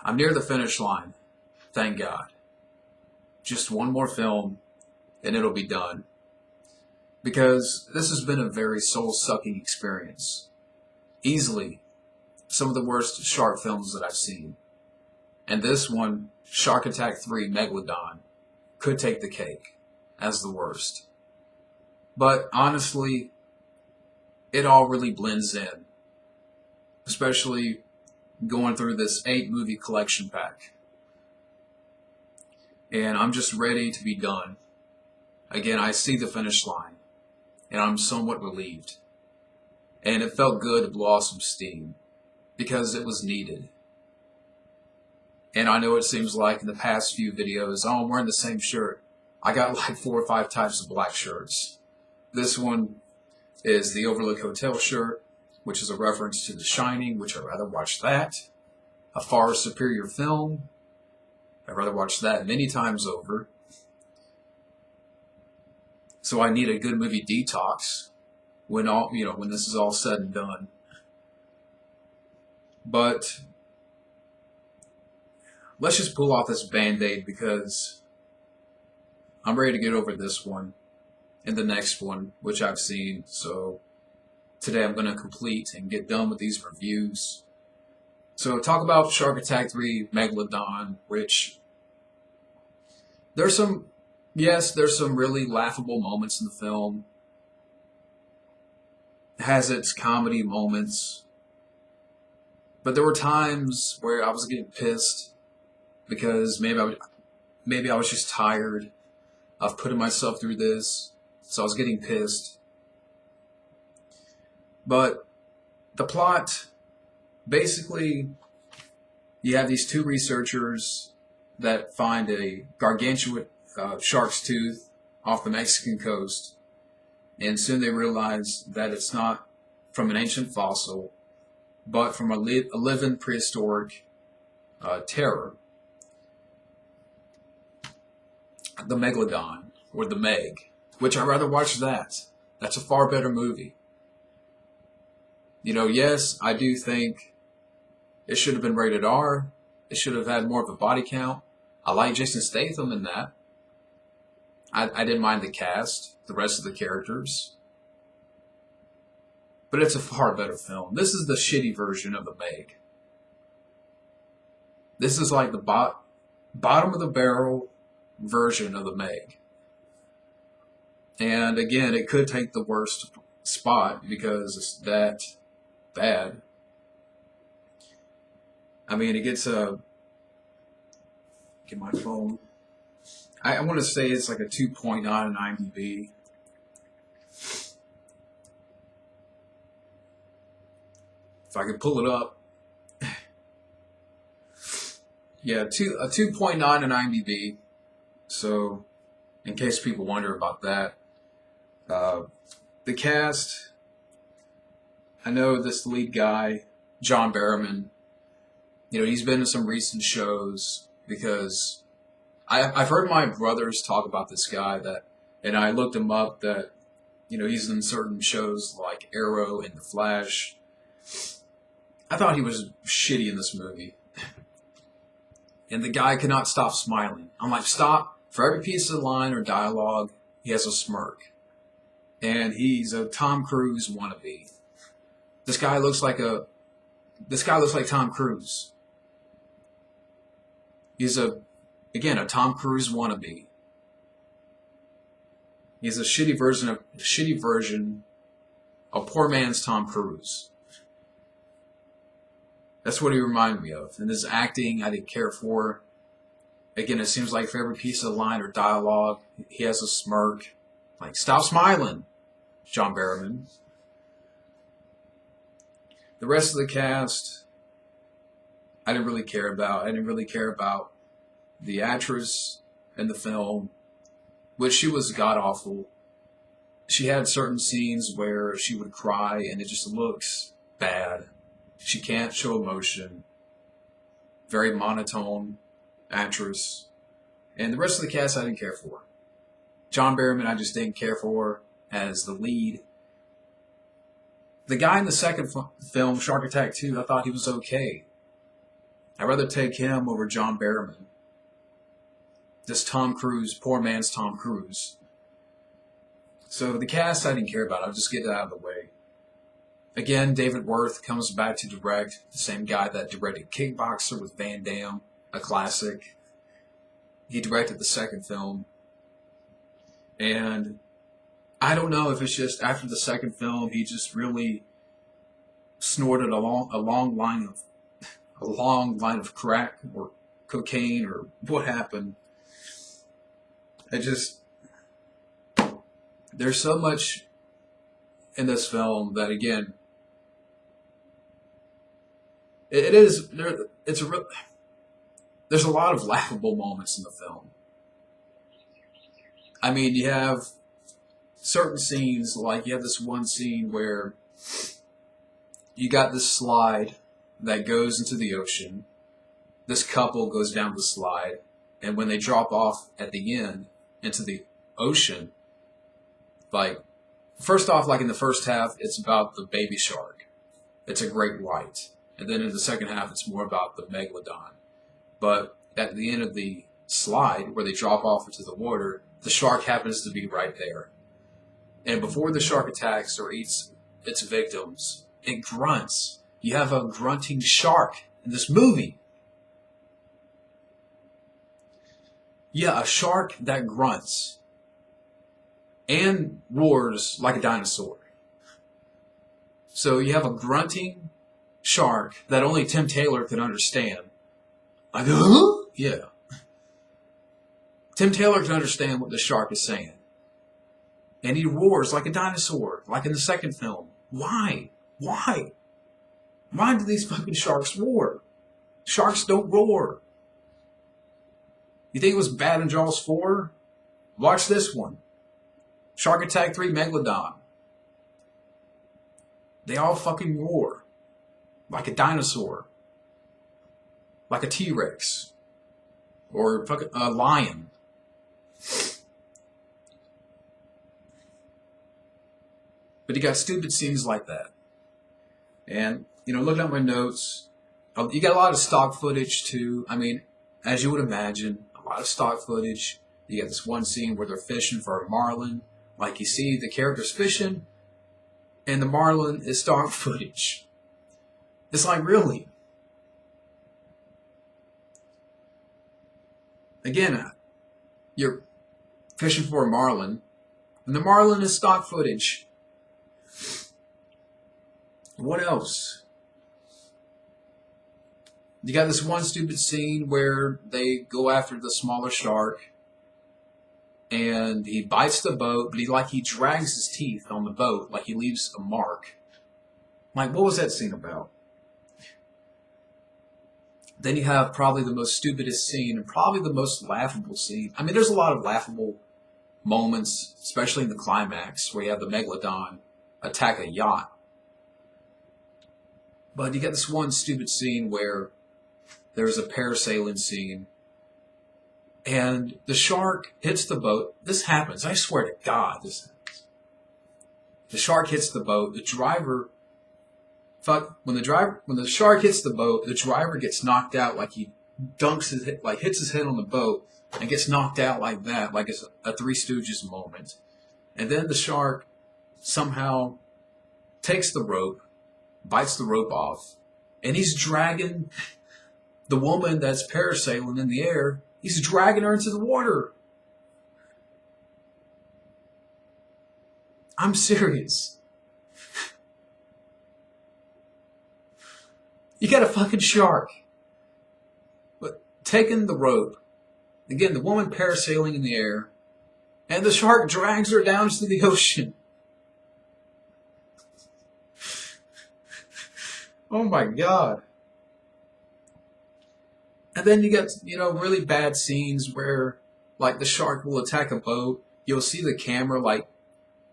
I'm near the finish line, thank God. Just one more film and it'll be done. Because this has been a very soul-sucking experience. Easily some of the worst shark films that I've seen. And this one, Shark Attack 3 Megalodon, could take the cake as the worst. But honestly, it all really blends in. Especially going through this 8-movie collection pack. And I'm just ready to be done. Again, I see the finish line. And I'm somewhat relieved. And it felt good to blow off some steam. Because it was needed. And I know it seems like in the past few videos, oh, I'm wearing the same shirt. I got like 4 or 5 types of black shirts. This one is the Overlook Hotel shirt, which is a reference to The Shining, which I'd rather watch that. A far superior film. I'd rather watch that many times over. So I need a good movie detox when when this is all said and done. But let's just pull off this Band-Aid because I'm ready to get over this one and the next one, which I've seen. So today I'm going to complete and get done with these reviews. So talk about Shark Attack 3 Megalodon, which there's some really laughable moments in the film. It has its comedy moments. But there were times where I was getting pissed because maybe I was just tired of putting myself through this, so I was getting pissed. But the plot, basically, you have these 2 researchers that find a gargantuan shark's tooth off the Mexican coast, and soon they realize that it's not from an ancient fossil, but from a living prehistoric terror. The Megalodon, or the Meg, which I'd rather watch that. That's a far better movie. Yes, I do think it should have been rated R. It should have had more of a body count. I like Jason Statham in that. I didn't mind the cast, the rest of the characters. But it's a far better film. This is the shitty version of the Meg. This is like the bottom of the barrel version of the Meg. And again, it could take the worst spot because it's that bad. I mean, it gets get my phone. I want to say it's like a 2.9 on IMDb. If I could pull it up. Yeah, a 2.9 on IMDb. So, in case people wonder about that. The cast, I know this lead guy, John Barrowman, he's been in some recent shows because I've heard my brothers talk about this guy and I looked him up that, he's in certain shows like Arrow and The Flash. I thought he was shitty in this movie. And the guy could not stop smiling. I'm like, stop. For every piece of line or dialogue, he has a smirk. And he's a Tom Cruise wannabe. This guy looks like Tom Cruise. He's a Tom Cruise wannabe. He's a shitty version of poor man's Tom Cruise. That's what he reminded me of. And his acting, I didn't care for. Again, it seems like for every piece of line or dialogue, he has a smirk. Like, stop smiling, John Barrowman. The rest of the cast, I didn't really care about. I didn't really care about the actress in the film, which she was god-awful. She had certain scenes where she would cry, and it just looks bad. She can't show emotion. Very monotone actress. And the rest of the cast I didn't care for. John Barrowman I just didn't care for as the lead. The guy in the second film, Shark Attack 2, I thought he was okay. I'd rather take him over John Barrowman. This Tom Cruise, poor man's Tom Cruise. So the cast I didn't care about. I'll just get it out of the way. Again, David Worth comes back to direct. The same guy that directed Kickboxer with Van Damme, a classic. He directed the second film. And I don't know if it's just after the second film, he just really snorted a long line of crack or cocaine or what happened. There's so much in this film that, again, there's a lot of laughable moments in the film. I mean, you have certain scenes, like you have this one scene where you got this slide that goes into the ocean. This couple goes down the slide, and when they drop off at the end into the ocean, like, first off, like in the first half, it's about the baby shark. It's a great white. And then in the second half, it's more about the Megalodon. But at the end of the slide, where they drop off into the water, the shark happens to be right there. And before the shark attacks or eats its victims, it grunts. You have a grunting shark in this movie. Yeah, a shark that grunts and roars like a dinosaur. So you have a grunting shark that only Tim Taylor could understand. Like, huh? Yeah. Tim Taylor can understand what the shark is saying. And he roars like a dinosaur, like in the second film. Why? Why? Why do these fucking sharks roar? Sharks don't roar. You think it was bad in Jaws 4? Watch this one. Shark Attack 3 Megalodon. They all fucking roar. Like a dinosaur. Like a T-Rex. Or fucking a lion. But you got stupid scenes like that. And, looking at my notes, you got a lot of stock footage too. I mean, as you would imagine, a lot of stock footage. You got this one scene where they're fishing for a marlin. Like, you see the characters fishing, and the marlin is stock footage. It's like, really? Again, you're fishing for a marlin, and the marlin is stock footage. What else? You got this one stupid scene where they go after the smaller shark, and he bites the boat, but he drags his teeth on the boat, like he leaves a mark. Like, what was that scene about? Then you have probably the most stupidest scene, and probably the most laughable scene. I mean, there's a lot of laughable moments, especially in the climax, where you have the Megalodon attack a yacht. But you get this one stupid scene where there's a parasailing scene, and the shark hits the boat. This happens. I swear to God, this happens. The shark hits the boat. The driver, when the shark hits the boat, the driver gets knocked out, like he hits his head on the boat and gets knocked out like that, like it's a Three Stooges moment. And then the shark somehow takes the rope, bites the rope off, and he's dragging the woman that's parasailing in the air. He's dragging her into the water. I'm serious. You got a fucking shark, but taking the rope. Again, the woman parasailing in the air, and the shark drags her down into the ocean. Oh my God. And then you get, really bad scenes where, like, the shark will attack a boat. You'll see the camera,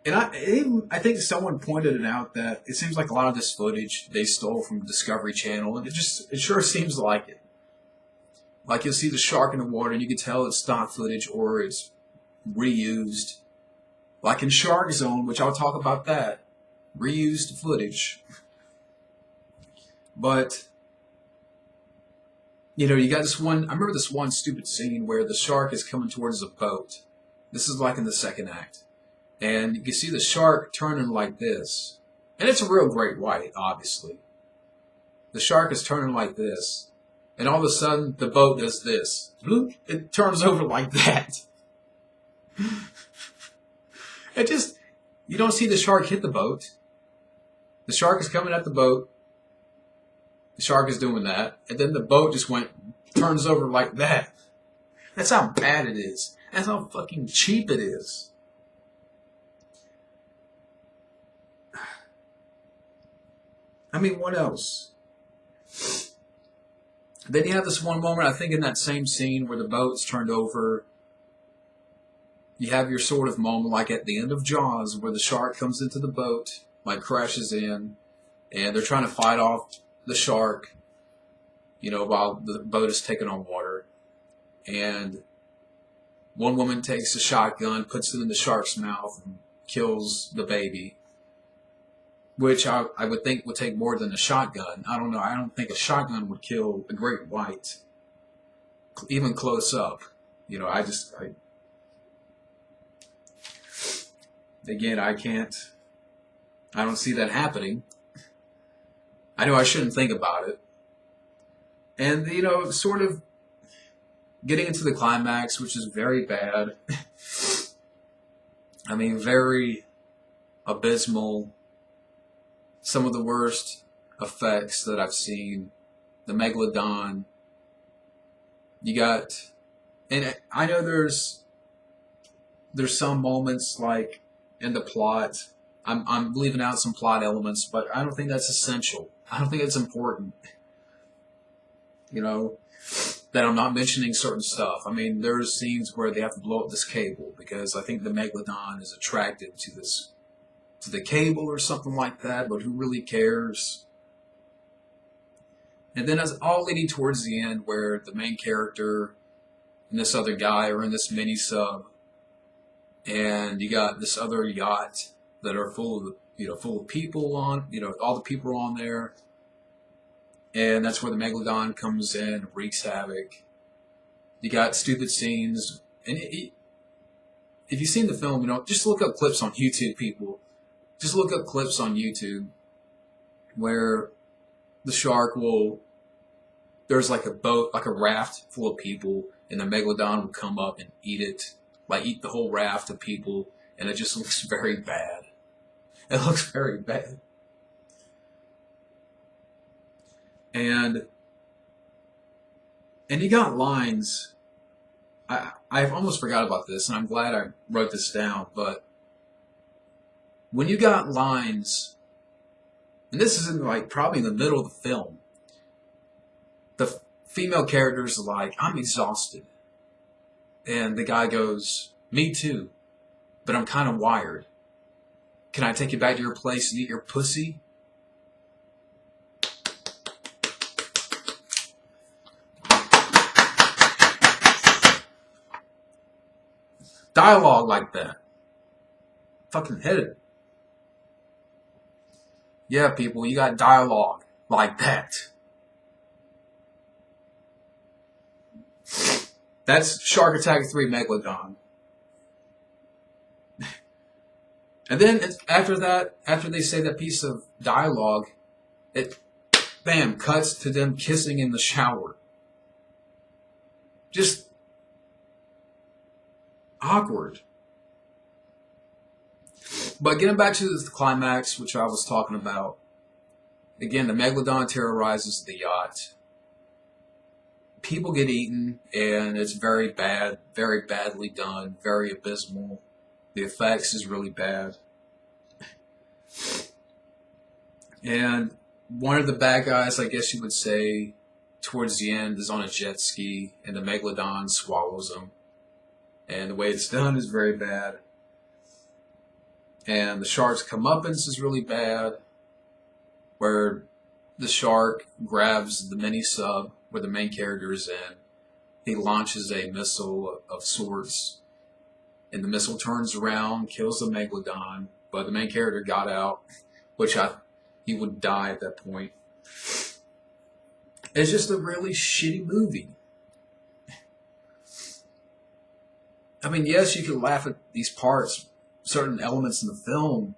and I think someone pointed it out that it seems like a lot of this footage they stole from Discovery Channel, and it sure seems like it. Like, you'll see the shark in the water, and you can tell it's stock footage or it's reused. Like in Shark Zone, which I'll talk about that. Reused footage. But You know, you got this one. I remember this one stupid scene where the shark is coming towards a boat. This is like in the second act, and you can see the shark turning like this, and it's a real great white, obviously. The shark is turning like this, and all of a sudden the boat does this. Bloop, it turns over like that. It just, you don't see the shark hit the boat. The shark is coming at the boat. The shark is doing that, and then the boat just turns over like that. That's how bad it is. That's how fucking cheap it is. I mean, what else? Then you have this one moment, I think in that same scene where the boat's turned over, you have your sort of moment like at the end of Jaws where the shark comes into the boat, like crashes in, and they're trying to fight off the shark, you know, while the boat is taking on water. And one woman takes a shotgun, puts it in the shark's mouth, and kills the baby. Which I would think would take more than a shotgun. I don't know. I don't think a shotgun would kill a great white, even close up. You know, again, I don't see that happening. I know I shouldn't think about it. And, you know, sort of getting into the climax, which is very bad. I mean, very abysmal. Some of the worst effects that I've seen. The Megalodon. You got, and I know there's some moments like in the plot. I'm leaving out some plot elements, but I don't think that's essential. I don't think it's important. You know, that I'm not mentioning certain stuff. I mean, there's scenes where they have to blow up this cable because I think the Megalodon is attracted to the cable or something like that, but who really cares? And then it's all leading towards the end where the main character and this other guy are in this mini sub, and you got this other yacht that are full of people on, all the people are on there, and that's where the Megalodon comes in and wreaks havoc. You got stupid scenes, and if you've seen the film, just look up clips on YouTube, people. Just look up clips on YouTube where the shark there's like a boat, like a raft full of people, and the Megalodon will come up and eat it, like eat the whole raft of people, and it just looks very bad. It looks very bad. And you got lines. I've almost forgot about this, and I'm glad I wrote this down, but when you got lines, and this is probably in the middle of the film, the female character's like, I'm exhausted. And the guy goes, me too, but I'm kind of wired. Can I take you back to your place and eat your pussy? Dialogue like that. Fucking hit it. Yeah, people, you got dialogue like that. That's Shark Attack 3 Megalodon. And then after they say that piece of dialogue, it, bam, cuts to them kissing in the shower. Just awkward. But getting back to the climax, which I was talking about, again, the Megalodon terrorizes the yacht. People get eaten, and it's very bad, very badly done, very abysmal. The effects is really bad. And one of the bad guys, I guess you would say, towards the end is on a jet ski, and the Megalodon swallows him. And the way it's done is very bad. And the shark's comeuppance is really bad, where the shark grabs the mini sub where the main character is in. He launches a missile of sorts, and the missile turns around, kills the Megalodon, but the main character got out, which he would die at that point. It's just a really shitty movie. I mean, yes, you can laugh at these parts, certain elements in the film,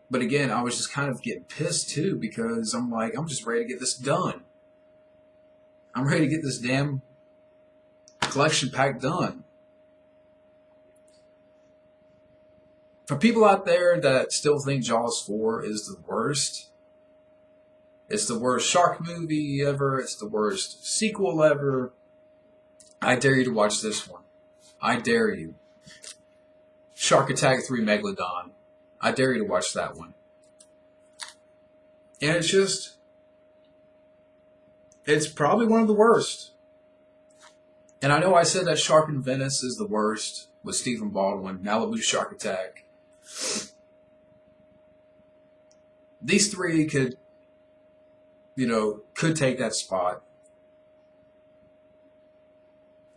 but again, I was just kind of getting pissed too because I'm like, I'm just ready to get this done. I'm ready to get this damn collection pack done. For people out there that still think Jaws 4 is the worst, it's the worst shark movie ever, it's the worst sequel ever, I dare you to watch this one. I dare you. Shark Attack 3 Megalodon. I dare you to watch that one. And it's probably one of the worst. And I know I said that Shark in Venice is the worst with Stephen Baldwin, Malibu Shark Attack. These three could take that spot.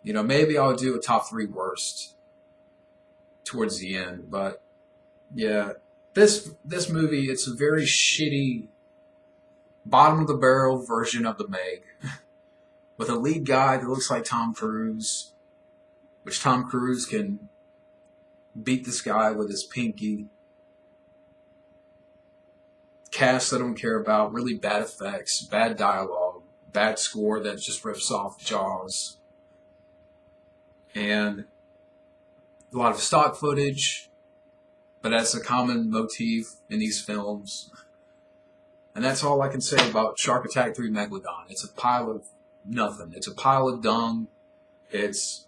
Maybe I'll do a top 3 worst towards the end, but yeah, this movie, it's a very shitty bottom of the barrel version of the Meg with a lead guy that looks like Tom Cruise, which Tom Cruise can beat this guy with his pinky. Cast I don't care about, really bad effects, bad dialogue, bad score that just rips off Jaws. And a lot of stock footage, but that's a common motif in these films. And that's all I can say about Shark Attack 3 Megalodon. It's a pile of nothing. It's a pile of dung. It's,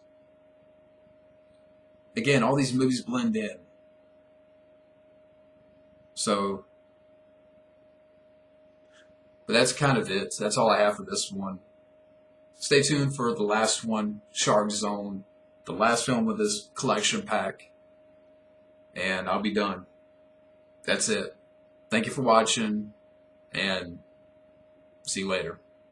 again, all these movies blend in. So, but that's kind of it. That's all I have for this one. Stay tuned for the last one, Shark Zone, the last film of this collection pack, and I'll be done. That's it. Thank you for watching, and see you later.